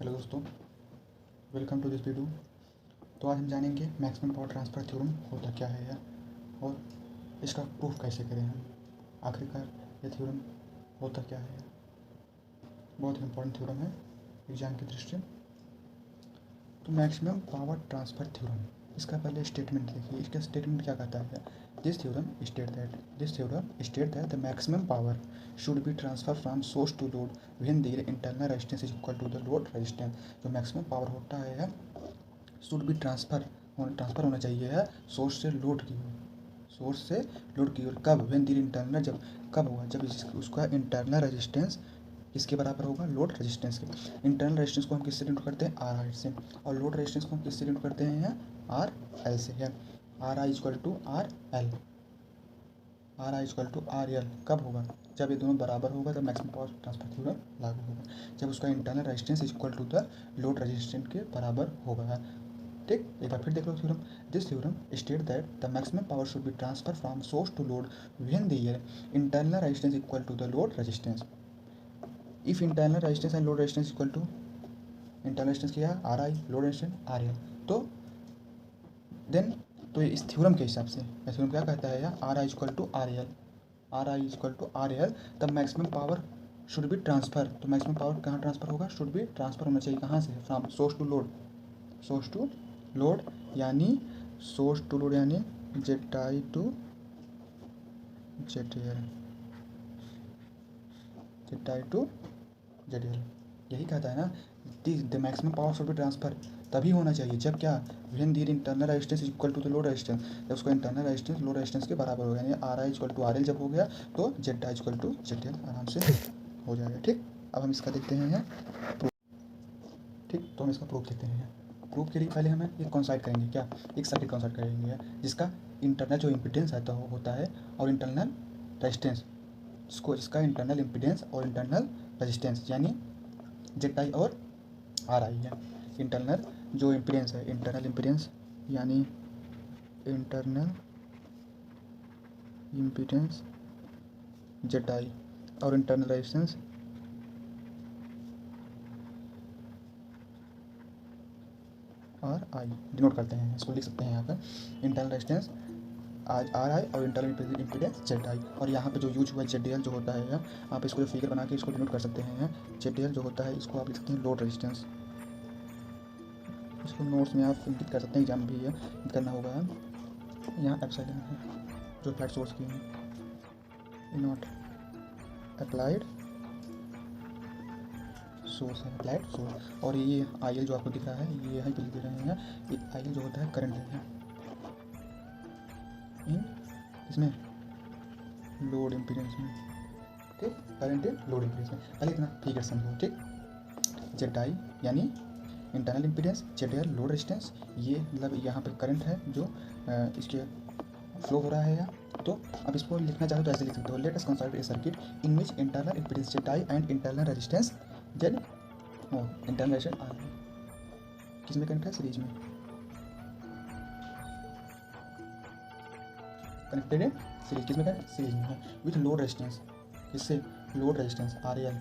Hello दोस्तों, welcome to this video. तो आज हम जानेंगे मैक्सिमम पावर ट्रांसफ़र थ्योरम होता क्या है यह और इसका प्रूफ कैसे करें हम। आखिरकार यह थ्योरम होता क्या है। बहुत ही इम्पोर्टेंट थ्योरम है एग्जाम की दृष्टि से। तो मैक्सिमम पावर ट्रांसफ़र थ्योरम, इसका पहले स्टेटमेंट देखिए। इसका स्टेटमेंट क्या कहता है। This theorem state that the maximum power should be transfer from source to load when there internal resistance is equal to the load resistance. जो मैक्सिमम पावर होता है शुड बी ट्रांसफ़र होना चाहिए है सोर्स से लोड की ओर। कब, when their internal, जब कब होगा, जब उसका इंटरनल रेजिस्टेंस इसके बराबर होगा लोड रेजिस्टेंस के। इंटरनल रेजिस्टेंस को हम किससे डिनोट करते हैं, आर आई से, और लोड रेजिस्टेंस को हम किससे डिनोट करते हैं, आर एल से है। R I equal to R L, R I equal to R L कब होगा, जब ये दोनों बराबर होगा तब मैक्सिमम पावर ट्रांसफर थ्योरम लागू होगा। जब उसका internal resistance equal to the load resistance के बराबर होगा। ठीक, एक बार फिर देख लो theorem. This theorem state that the maximum power should be transfer from source to load when there internal resistance equal to the load resistance. If internal resistance and load resistance equal to, internal resistance क्या है, R I, load resistance R L, तो then तो इस theorem के हिसाब से theorem क्या कहता है, R I equal to R L, R I equal to R L, तब maximum power should be transfer. तो मैक्सिमम पावर कहाँ ट्रांसफर होगा, शुड बी ट्रांसफर होना चाहिए कहाँ से, from source to load, source to load यानी सोर्स टू लोड यानी Z I to Z L, Z I to Z L, यही कहता है ना। The maximum power should be transfer तभी होना चाहिए जब क्या, when there internal resistance equal to the load resistance, जब उसका इंटरनल रेजिस्टेंस लोड रेजिस्टेंस के बराबर हो गया, यानी R I equal to R L जब हो गया तो Z I equal to Z L आराम से हो जाएगा। ठीक, अब हम इसका देखते हैं प्रूफ। ठीक, तो हम इसका प्रूफ देखते हैं। प्रूफ के लिए पहले हमें एक कॉन्साइड करेंगे, क्या, एक सर्किट कॉन्साइड करेंगे जिसका इंटरनल जो इम्पिडेंस होता है और इंटरनल रेजिस्टेंस, जिसका इंटरनल इम्पिडेंस और इंटरनल रेजिस्टेंस यानी जेड आई और आर आई है। इंटरनल जो इम्पिडेंस है, इंटरनल इम्पिडेंस यानी इंटरनल इम्पिडेंस जेड आई और इंटरनल रेजिस्टेंस आर आई डिनोट करते हैं। इसको लिख सकते हैं यहाँ पर इंटरनल रेजिस्टेंस आर आई और इंटरनल इम्पिडेंस जेड आई। और यहाँ पे जो यूज हुआ जेड एल जो होता है, आप इसको जो फिगर बना के इसको डिनोट कर सकते हैं। जेड एल जो होता है इसको आप लिख सकते हैं लोड रेजिस्टेंस। इसको नोट्स में आप इंगित कर सकते हैं, एग्जाम भी है करना होगा। यहाँ एप्सिलॉन है जो फ्लैट सोर्स की है, नॉट अप्लाइड सोर्स है, अप्लाइड सोर्स। और ये आई एल जो आपको दिख रहा है, ये यहाँ पे लिख दे रहे हैं, ये आई एल जो होता है करंट है इन इसमें लोड इम्पीडेंस में। ठीक, करंट इन लोड इम्पीडेंस में। पहले इतना फिगर समझो। ठीक, जेड आई यानी internal impedance, Z L load resistance, ये मतलब यहाँ पे करंट है जो इसके फ्लो हो रहा है या। तो अब इसको लिखना चाहो तो ऐसे लिख सकते हो, let us consider a circuit in which internal impedance Z I and internal resistance Z internal resistance R किस में कनेक्ट है, सीरीज में कनेक्टेड है, सीरीज किस में कनेक्ट, सीरीज में है विथ लोड रेजिस्टेंस, किससे, load resistance R L,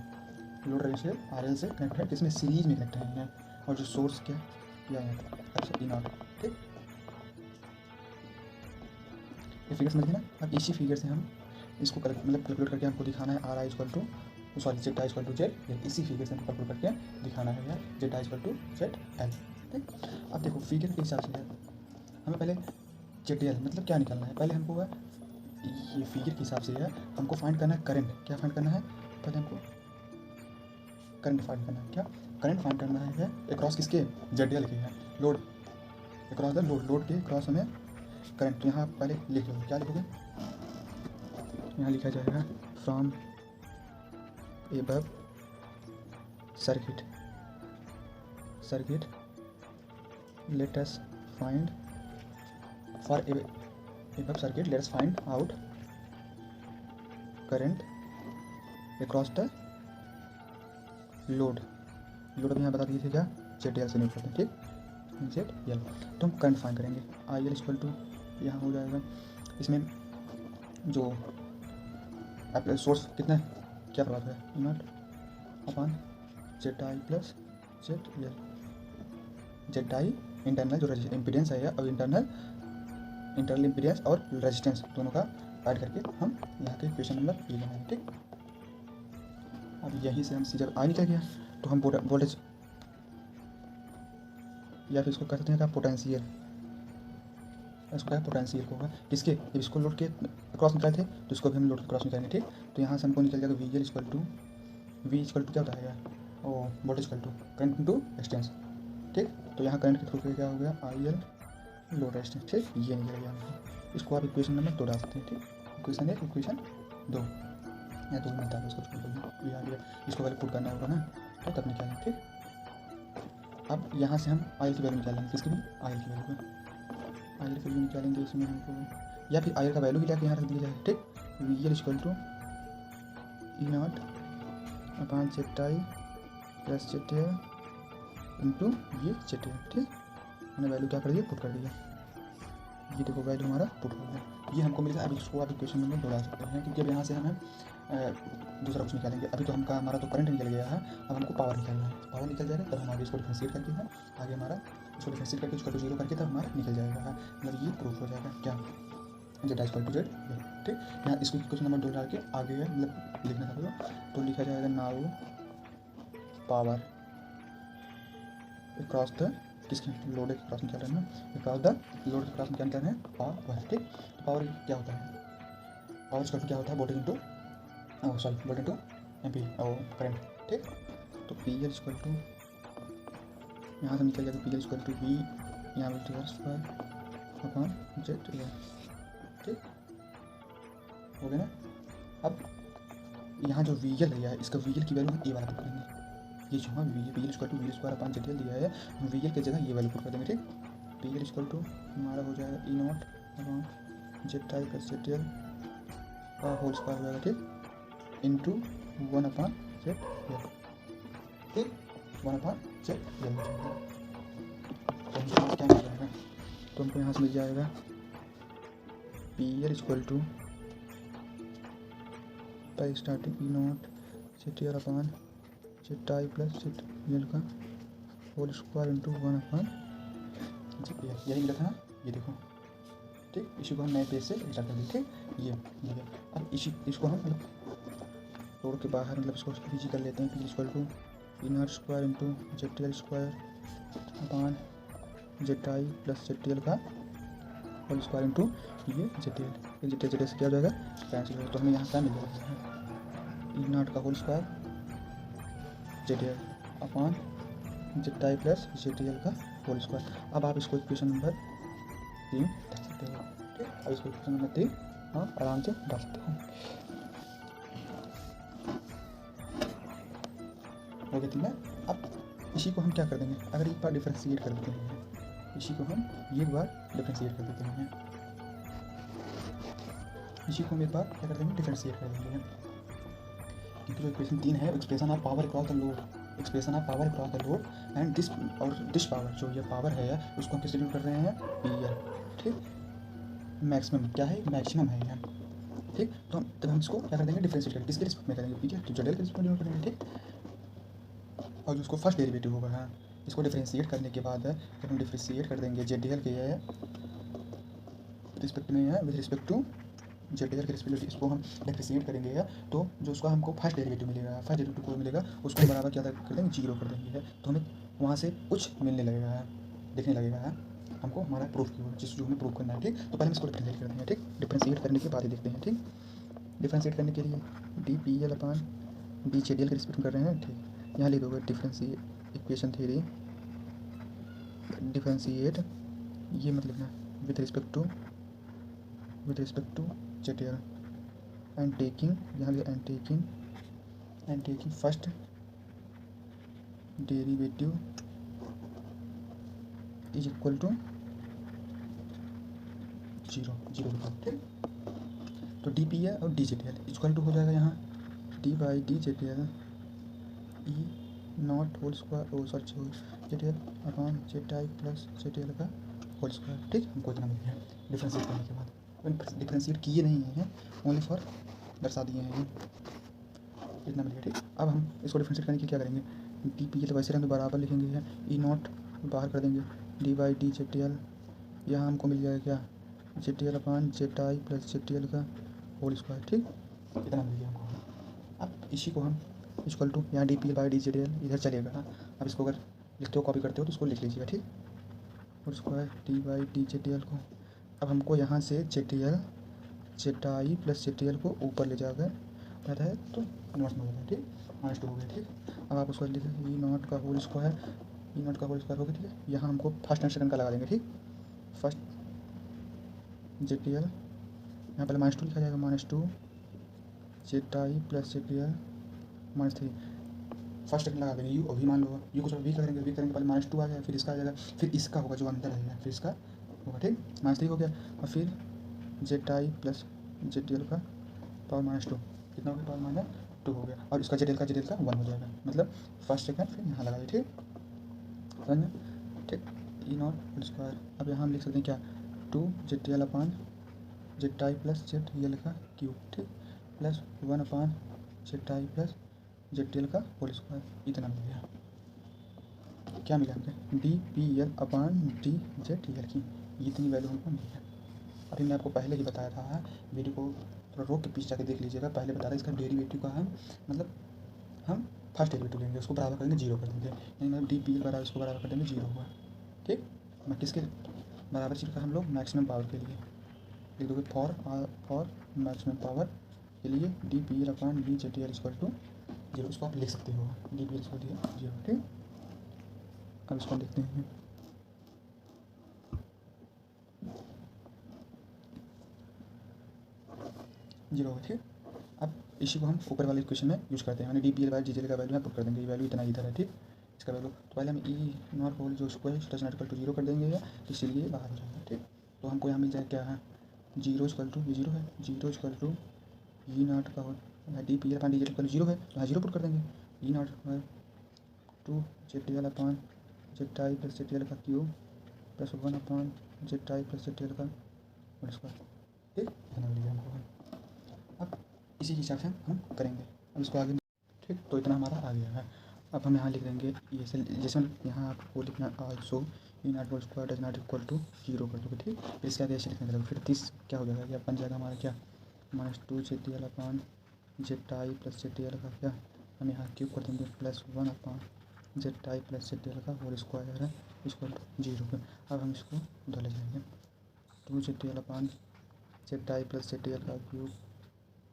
load resistance R L से कनेक्ट है, किसमें, सीरीज में कनेक्ट है। और जो सोर्स क्या या अच्छा ई नॉट। ठीक, ये फिगर समझ गए ना। अब इसी फिगर से हम इसको कैलकुलेट करके हमको दिखाना है R I equal to sorry Z I equal to Z, इसी फिगर से हमको कैलकुलेट करके दिखाना है यार Z I equal to Z L. ठीक, अब देखो फिगर के हिसाब से है, हमें पहले जेड एल मतलब क्या निकालना है, पहले हमको ये फिगर के हिसाब से है हमको फाइंड करना है करंट। क्या फाइंड करना है, पहले हमको करंट फाइंड करना है। क्या करंट फाइंड करना है अक्रॉस किसके, जेड एल के है, load across the load, load के क्रॉस हमें करंट। तो यहाँ पहले लिख लो, क्या लिखोगे, यहाँ लिखा जाएगा from above circuit let us find for above circuit let us find out current across the load. Load अभी यहाँ बता दिए थे क्या, जेड एल से नहीं करते। ठीक, जेड एल तो हम करंट फाइंड करेंगे, आई एल इक्वल टू यहाँ हो जाएगा, इसमें जो सोर्स कितना है, क्या प्रभाव है, not upon Z I plus Z L, Z I internal जो इम्पीडेंस है और इंटरनल इम्पीडेंस और रेजिस्टेंस दोनों का ऐड करके हम यहाँ के इक्वेशन नंबर ये बनाएंगे। ठीक, अब यहीं से हम जब आई निकल गया तो हम वोल्टेज या फिर इसको कहते हैं क्या पोटेंशियल, इसको क्या पोटेंशियल होगा किसके, जब इसको लोड के क्रॉस निकाले थे तो इसको भी हम लोड के क्रॉस निकालेंगे। ठीक, तो यहाँ से हमको निकल जाएगा वी एल इक्वल टू क्या होता है और voltage equal to current into resistance. ठीक, तो यहाँ करंट के थ्रू क्या हो गया आई एल लोड रेजिस्टेंस। ठीक, ये निकल गया हमको, इसको आप इक्वेशन नंबर 2 डाल सकते हैं। ठीक, इक्वेशन 1 इक्वेशन 2 या 2 मिलता है, इसको छोड़ दो, ये आ गया, इसको पहले पुट करना होगा ना तो तब निकालेंगे। ठीक, अब यहाँ से हम आई एल की वैल्यू निकालेंगे, किसकी भी आई एल की वैल्यू, आई एल की वैल्यू निकालेंगे इसमें हमको, या फिर आई एल का वैल्यू भी जाके यहाँ रख दिया जाए। ठीक, V L equal to E not upon Z I plus Z L into ये जेड एल। ठीक, मैंने वैल्यू क्या कर दिया, पुट कर दिया, ये देखो वैल्यू हमारा पुट हो गया, ये हमको मिल गया। अब इसको आप इक्वेशन नंबर बढ़ा सकते हैं, क्योंकि अब यहाँ से हमें दूसरा कुछ निकालेंगे। अभी तो हमारा तो करंट निकल गया है, अब हमको पावर निकालना है, पावर निकल जाएगा तब हम आगे इसको डिफरेंशिएट करके हैं, आगे हमारा इसको डिफरेंशिएट करके इसको 0 करके तब हमारा निकल जाएगा, मतलब ये प्रूफ हो जाएगा क्या, जेड इक्वल टू जेड। ठीक, यहाँ इसको क्वेश्चन नंबर 2 डाल के आगे है मतलब लिखना था तो लिखा जाएगा नाउ पावर अक्रॉस द किसके लोड के क्रॉस निकाल रहे हैं ना, अक्रॉस द लोड के क्रॉस निकाल रहे हैं पावर। ठीक, तो पावर क्या होता है, पावर इक्वल टू क्या होता है voltage into volt into ampere और करंट। ठीक, तो पी एल इक्वल टू यहाँ से निकल जाएगा P L equal to V यहाँ पर स्क्वायर अपॉन जेड एल। ठीक, हो गया ना। अब यहाँ जो वी एल है इसका वी एल की वैल्यू ए वाला पुट करेंगे, ये जो हाँ V L equal to V square upon Z L दिया है, हम वी एल की जगह ये वैल्यू पुट कर देंगे। ठीक, पी एल इक्वल टू हमारा हो जाएगा E not upon Z I plus Z L का होल स्क्वायर हो जाएगा। ठीक, इंटू 1 अपॉन जेड एल। ठीक, 1 अपॉन जेड एल तो हमको क्या मिल जाएगा, तो हमको यहाँ से मिल जाएगा पी एल इक्वल टू पहले starting E not Z L upon Z I plus Z L का whole square into 1 upon Z L, यही मिला था ना, ये देखो। ठीक, इसी को हम नए पेज से स्टार्ट कर दें। ठीक, ये अब इसको हम मतलब रोड के बाहर मतलब इसको पीजी कर लेते हैं, P equal to E not square into Z L square upon Z I plus Z L का होल स्क्वायर इंटू ये जेड एल से क्या हो जाएगा कैंसिल हो, तो हमें यहाँ क्या मिल जाएगा ई नॉट का whole square Z L upon Z I plus Z L का होल स्क्वायर। अब आप इसको इक्वेशन नंबर 3 डाल सकते हो। ठीक, अब इसको इक्वेशन नंबर 3 आप आराम से डाल सकते हो। हो गया 3 है। अब इसी को हम क्या कर देंगे, अगर एक बार डिफरेंशिएट कर देते हैं, इसी को हम एक बार डिफरेंशिएट कर देते हैं, इसी को हम एक बार क्या कर देंगे डिफरेंशिएट कर देंगे, क्योंकि जो इक्वेशन 3 है expression of power across the load, expression of power across the load and this power, जो ये पावर है उसको हम किससे डिनोट कर रहे हैं पी एल। ठीक, मैक्सिमम क्या है, मैक्सिमम है यहाँ। ठीक, तो हम इसको क्या कर देंगे डिफरेंशिएट करेंगे, किसके रिस्पेक्ट में करेंगे, पी एल तो जेड एल के रिस्पेक्ट में डिनोट करेंगे। ठीक, और जो उसको फर्स्ट डेरिवेटिव होगा हाँ, इसको डिफरेंशिएट करने के बाद जब हम डिफरेंशिएट कर देंगे जेड एल के रिस्पेक्ट में है with respect to Z L के रिस्पेक्ट, इसको हम डिफरेंशिएट करेंगे तो जो उसका हमको फर्स्ट डेरिवेटिव मिलेगा, फर्स्ट डेरिवेटिव को मिलेगा उसको बराबर क्या कर देंगे 0 कर देंगे, तो हमें वहाँ से कुछ मिलने लगेगा, दिखने लगेगा हमको हमारा प्रूफ की होगा, जिस जो हमें प्रूफ करना है। ठीक, तो पहले हम इसको डिफरेंशिएट कर देंगे। ठीक, डिफरेंशिएट करने के बाद ही देखते हैं। ठीक, डिफरेंशिएट करने के लिए D P L upon D Z L के रिस्पेक्ट में कर रहे हैं। ठीक, यहाँ लिख दोगे डिफरेंशिएट इक्वेशन 3 डिफरेंशिएट, ये मतलब लिखना with respect to Z L and taking, यहाँ लिखा and taking first derivative is equal to 0। ठीक, तो डी पी एल और D Z L equal to हो जाएगा यहाँ D by D Z L E not whole square Z L upon Z I plus Z L का whole square. ठीक, हमको इतना मिल गया डिफरेंशिएट करने के बाद, डिफरेंशिएट किए नहीं हैं, ओनली फॉर दर्शा दिए हैं, इतना मिल गया। ठीक। अब हम इसको डिफरेंशिएट करने के क्या करेंगे, डी पी एल वैसे रहेंगे बराबर लिखेंगे है, ई नॉट बाहर कर देंगे, D by D Z T L, यहाँ हमको मिल जाएगा क्या, Z T L upon Z I plus Z T L का होल स्क्वायर। ठीक, इतना मिल गया हमको। अब इसी को हम इक्वल टू यहाँ D P L by D Z L इधर चलेगा ना, अब इसको अगर लिखते हो कॉपी करते हो तो इसको लिख लीजिएगा। ठीक, whole square D by D Z T L को, अब हमको यहाँ से Z T L Z I plus Z T L को ऊपर ले जाकर रहता है तो इनवर्स में हो गया। ठीक, -2 हो गया। ठीक, अब आप उसको लिखें ई नॉट का होल स्क्वायर, ई नॉट का होल स्क्वायर हो गया। ठीक है, यहाँ हमको फर्स्ट एंड सेकंड का लगा देंगे। ठीक, फर्स्ट जेड टी एल यहाँ पहले -2 लिखा जाएगा, -2 Z I plus Z T L -3, first second लगा देंगे यू, अभी मान लो यू को वी करेंगे, वी करेंगे पहले -2 आ गया, फिर इसका आ जाएगा, फिर इसका होगा जो अंदर रहेगा, फिर इसका होगा। ठीक, -3 हो गया, और फिर Z I plus Z T L का पावर -2 कितना हो गया, पावर -2 हो गया, और इसका जेड एल का 1 हो जाएगा, मतलब फर्स्ट सेकंड फिर यहाँ लगाइए। ठीक, समझ में। ठीक, ई नॉट होल स्क्वायर, अब यहाँ हम लिख सकते हैं क्या, 2 Z T L upon Z I plus Z L का क्यूब। ठीक, plus 1 upon Z I plus Z T L का होल स्क्वायर, इतना मिल गया। क्या मिला हमको, D P L upon D Z T L की इतनी वैल्यू हमको मिली है। अभी मैं आपको पहले ही बताया था, वीडियो को थोड़ा रोक के पीछे जाके देख लीजिएगा, पहले बताया था इसका डेरिवेटिव का हम मतलब हम फर्स्ट डेरिवेटिव लेंगे, उसको बराबर कर देंगे 0 कर देंगे, यानी मतलब डी पी एल बराबर इसको बराबर कर देंगे 0 हुआ। ठीक, मैं किसके बराबर चीज़ का हम लोग मैक्सिमम पावर के लिए लिख दोगे, फॉर मैक्सिमम पावर के लिए D P L upon D Z T L equal to 0, इसको आप लिख सकते हो, D P L equal to 0। ठीक, अब इसको लिखते हैं 0 हो। ठीक, अब इसी को हम ऊपर वाले इक्वेशन में यूज़ करते हैं, यानी D P L by G जेल का वैल्यू यहाँ पुट कर देंगे, ये वैल्यू इतना इधर है। ठीक, इसका वैल्यू तो पहले हम ई नॉट होल जो square does not equal to 0 कर देंगे, या इसीलिए ये बाहर हो जाएगा। ठीक, तो हमको यहाँ मिल जाएगा क्या है, 0 इक्वल टू, ये 0 है, 0 इक्वल टू ई नॉट का whole D P L upon D Z equal 0 है, तो यहाँ 0 पुट कर देंगे, ई नॉट है 2 Z T L upon Z I plus Z T L का cube plus 1 upon Z I plus Z T L का whole square. ठीक, इतना मिल गया हमको। अब इसी हिसाब से हम करेंगे, अब इसको आगे। ठीक, तो इतना हमारा आ गया है। अब हम यहाँ लिख देंगे ये से, जैसे यहाँ आपको लिखना also E not whole square does not equal to 0 कर दोगे। ठीक, फिर इसके आगे ऐसे लिखने का, फिर 30 क्या हो जाएगा, क्या बन जाएगा हमारा क्या, -2 Z T L upon Z I plus Z T L का क्या हम यहाँ क्यूब कर देंगे, plus 1 upon Z I plus Z T L का होल स्क्वायर है इक्वल टू 0 पे। अब हम इसको उधर ले जाएंगे, 2 Z T L upon Z I plus Z T L का cube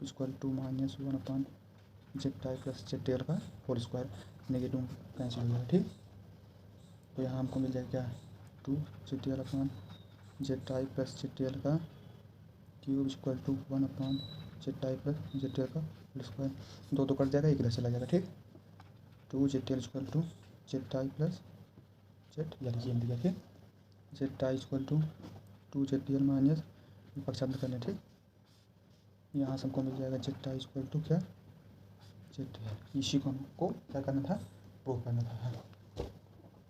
equal to -1 upon Z I plus Z T L का होल स्क्वायर, नेगेटिव कैंसिल हो जाएगा। ठीक, तो यहाँ हमको मिल जाएगा क्या, 2 Z T L upon Z I plus Z T L का cube equal to 1 upon Z I plus Z T L का होल स्क्वायर, 2 कट जाएगा, एक इधर चला जाएगा। ठीक, 2 Z T L equal to Z I plus Z L, ये मिल गया। ठीक, Z I equal to 2 Z T L minus पक्षांतर करने। ठीक, यहाँ से हमको मिल जाएगा जेड आई इक्वल टू क्या, जेड टी एल, इसी को हमको क्या करना था, प्रूव करना था,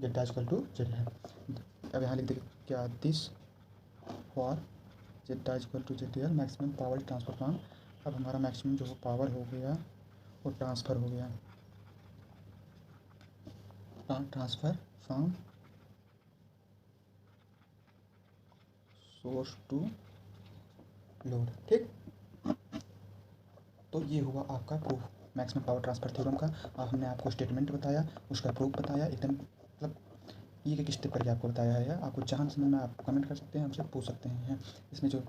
Z I equal to Z है। अब यहाँ लिख देंगे क्या, this for Z I equal to Z T L maximum power transfer form. अब हमारा मैक्सिमम जो पावर हो गया वो ट्रांसफ़र हो गया, transfer from source to load. ठीक, तो ये हुआ आपका proof maximum power transfer theorem का। और हमने आपको स्टेटमेंट बताया, उसका प्रूफ बताया, एकदम मतलब एक स्टेप करके आपको बताया है। आपको जहाँ समझ में आप कमेंट कर सकते हैं, हमसे पूछ सकते हैं। इसमें जो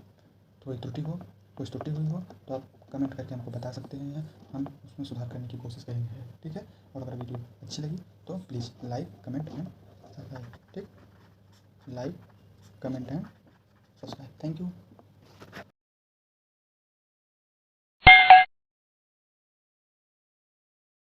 थोड़ी त्रुटि हो, कोई त्रुटि हुई हो तो आप कमेंट करके हमको बता सकते हैं, हम उसमें सुधार करने की कोशिश करेंगे। ठीक है, और अगर वीडियो अच्छी लगी तो please like comment and subscribe. ठीक, like comment and subscribe. Thank you.